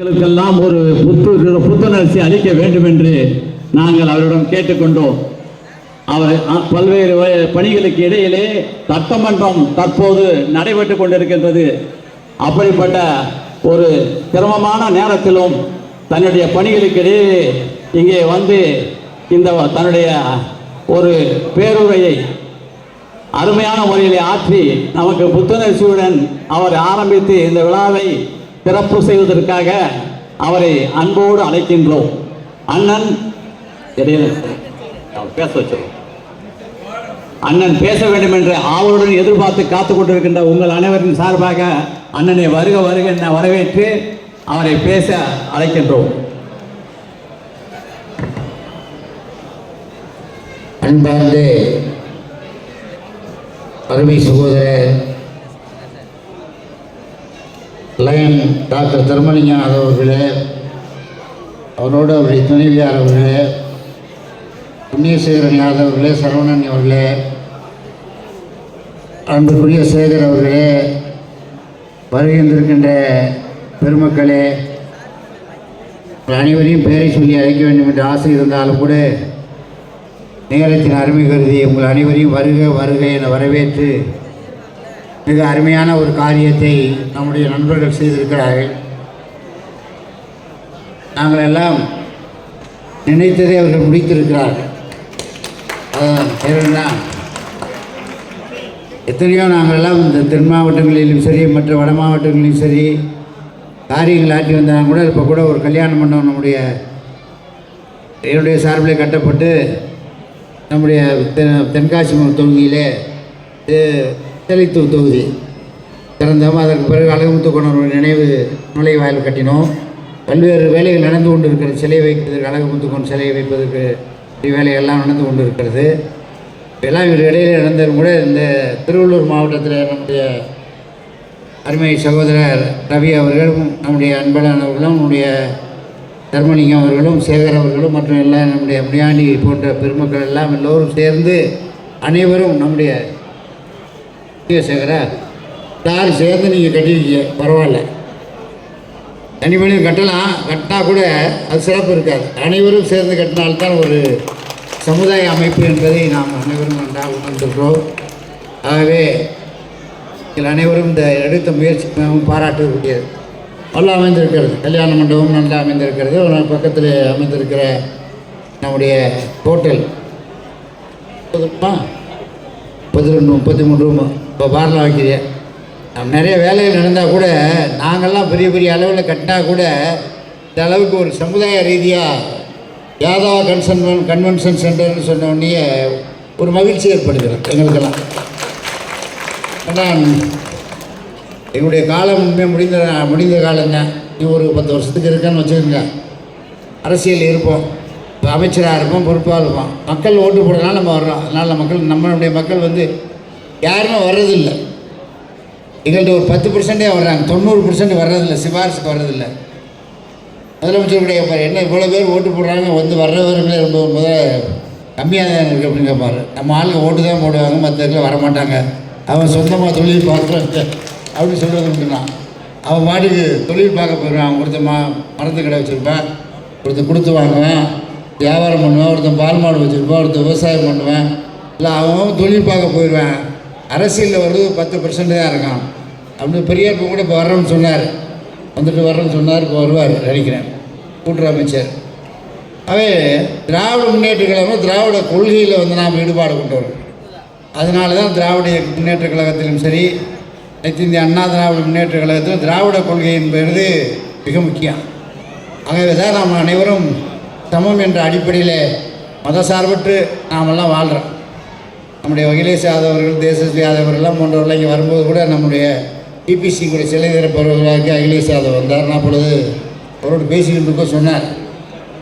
எங்களுக்கெல்லாம் ஒரு புத்துணர்ச்சி அளிக்க வேண்டும் என்று நாங்கள் அவரிடம் கேட்டுக்கொண்டோம். அவர் பல்வேறு பணிகளுக்கு இடையிலே சட்டமன்றம் தற்போது நடைபெற்றுக் கொண்டிருக்கின்றது. அப்படிப்பட்ட ஒரு சிரமமான நேரத்திலும் தன்னுடைய பணிகளுக்கு இடையே இங்கே வந்து இந்த தன்னுடைய ஒரு பேருரையை அருமையான முறையிலே ஆற்றி நமக்கு புத்துணர்ச்சியுடன் அவர் ஆரம்பித்து இந்த விழாவை சிறப்பு செய்வதற்காக அவரை அன்போடு அழைக்கின்றோம். அண்ணன் பேச வச்சோம். அண்ணன் பேச வேண்டும் என்று ஆவலுடன் எதிர்பார்த்து காத்துக் கொண்டிருக்கின்ற உங்கள் அனைவரின் சார்பாக அண்ணனை வருக வருக என வரவேற்று அவரை பேச அழைக்கின்றோம். அன்பார்ந்த அருமை சகோதரர் லயன் டாக்டர் தர்மலிங்கம் அவர்களே, அவரோடு அவருடைய துணைவியார் அவர்களே, புண்ணியசேகரன் யாதவ் அவர்களே, சரவணன் அவர்களே, அன்புக்குரிய சேகர் அவர்களே, வருகின்றிருக்கின்ற பெருமக்களே, அனைவரையும் பெயரை சொல்லி அழைக்க வேண்டும் என்ற ஆசை இருந்தாலும் கூட நேரத்தின் அருமை கருதி உங்கள் அனைவரையும் வருக வருக என வரவேற்று மிக அருமையான ஒரு காரியத்தை நம்முடைய நண்பர்கள் செய்திருக்கிறார்கள். நாங்கள் எல்லாம் நினைத்ததை அவர்கள் முடித்திருக்கிறார்கள். அதான் எத்தனையோ நாங்கள் எல்லாம் இந்த தென் மாவட்டங்களிலும் சரி மற்ற வட மாவட்டங்களிலும் சரி காரியங்கள் ஆற்றி வந்தாங்க கூட இப்போ கூட ஒரு கல்யாண மண்டபம் என்னுடைய சார்பில் கட்டப்பட்டு நம்முடைய தென்காசி தொகுதியிலே செலித்தூர் தொகுதி திறந்தோம். அதற்கு பிறகு அழகுமுத்துக்கோணர் நினைவு நுழைவாயில் கட்டினோம். பல்வேறு வேலைகள் நடந்து கொண்டு இருக்கிறது. சிலை வைப்பதற்கு அழகுமுத்துக்கோன் சிலையை வைப்பதற்கு வேலைகள்லாம் நடந்து கொண்டு இருக்கிறது. எல்லாம் இடையிலே நடந்தது கூட இந்த திருவள்ளூர் மாவட்டத்தில் நம்முடைய அருமை சகோதரர் ரவி அவர்களும் நம்முடைய அன்பழகன் நம்முடைய தர்மலிங்கம் அவர்களும் சேகர் அவர்களும் மற்றும் எல்லாம் நம்முடைய முனியாண்டி போன்ற பெருமக்கள் எல்லாம் எல்லோரும் சேர்ந்து அனைவரும் நம்முடைய சேகரா எல்லாரும் சேர்ந்து நீங்கள் கட்டிருக்கீங்க, பரவாயில்ல. தனிமனிதன் கட்டலாம், கட்டினா கூட அது சிறப்பு இருக்காது. அனைவரும் சேர்ந்து கட்டினால்தான் ஒரு சமுதாய அமைப்பு என்பதை நாம் அனைவரும் நன்றாக உணர்ந்திருக்கிறோம். ஆகவே இதில் அனைவரும் இந்த எடுத்த முயற்சி பாராட்டக்கூடியது. நல்லா அமைந்திருக்கிறது. கல்யாண மண்டபம் நல்லா அமைந்திருக்கிறது. பக்கத்தில் அமைந்திருக்கிற நம்முடைய ஹோட்டல் 33 ரூம் இப்போ பாரில் வைக்கிறேன். நிறைய வேலைகள் நடந்தால் கூட நாங்கள்லாம் பெரிய பெரிய அளவில் கட்டினா கூட இந்த அளவுக்கு ஒரு சமுதாய ரீதியாக யாதவ கன்வென்ஷன் சென்டர்னு சொன்ன உடனே ஒரு மகிழ்ச்சி ஏற்படுகிறது எங்களுக்கெல்லாம். ஆனால் எங்களுடைய காலம் முடிந்த காலம்தான். நீ ஒரு 10 வருஷத்துக்கு இருக்கான்னு வச்சுக்கோங்க. அரசியல் இருப்போம், இப்போ அமைச்சராக இருப்போம், பொறுப்பாக இருப்போம். மக்கள் ஓட்டு போடுறதுனால நம்ம வர்றோம். அதனால் நம்மளுடைய மக்கள் யாருமே வர்றதில்லை. எங்கள்கிட்ட ஒரு 10% வர்றாங்க, 90% வர்றதில்லை, சிபாரிசுக்கு வர்றதில்லை. முதலமைச்சருடைய என்ன இவ்வளோ பேர் ஓட்டு போடுறாங்க, வர்றவர்களே ரொம்ப கம்மியாக தான் இருக்குது அப்படின்னு கேட்பாரு. நம்ம ஆளுங்க ஓட்டு தான் போடுவாங்க, மற்ற இடத்துல வரமாட்டாங்க. அவன் சொந்தமாக தொழில் பார்க்குறேன் அப்படின்னு சொல்கிறதுக்குன்னா அவன் மாட்டுக்கு தொழில் பார்க்க போயிடுவான். ஒருத்தன் மரத்து கடை வச்சுருப்பான், ஒருத்தன் கொடுத்து வாங்குவேன், வியாபாரம் பண்ணுவேன், ஒருத்தன் பால் மாடு வச்சுருப்பான், ஒருத்தன் விவசாயம் பண்ணுவேன். இல்லை அவன் தொழில் பார்க்க போயிடுவேன். அரசியலில் வருது 10% தான் இருக்கான். அப்படி பெரியார் கூட இப்போ வர்றோம்னு சொன்னார், வர்றோம்னு சொன்னார். இப்போ வருவார் நினைக்கிறேன், கூட்டுறவு அமைச்சர். அவே திராவிட முன்னேற்ற கழகம் திராவிட கொள்கையில் நாம் ஈடுபாடு கொண்டு வரும். அதனால தான் திராவிட முன்னேற்ற கழகத்திலும் சரி அனைத்து இந்திய அண்ணா திராவிட முன்னேற்ற கழகத்திலும் திராவிட கொள்கை என்பது மிக முக்கியம். ஆகவே தான் நாம் அனைவரும் சமம் என்ற அடிப்படையில் மதசார்பற்று நாமெல்லாம் வாழ்கிறோம். நம்முடைய அகிலேஷ் யாதவ் அவர்கள், தேசஸ்ரீ யாதவ் அவர்கள்லாம் போன்றவர்கள் இங்கே வரும்போது கூட நம்முடைய டிபிசி கூட சிலை திறப்பவர்களாக அகிலேஷ் யாதவ் வந்தார். நான் பொழுது அவரோடு பேசிக்கிட்டு இருக்க சொன்னார்.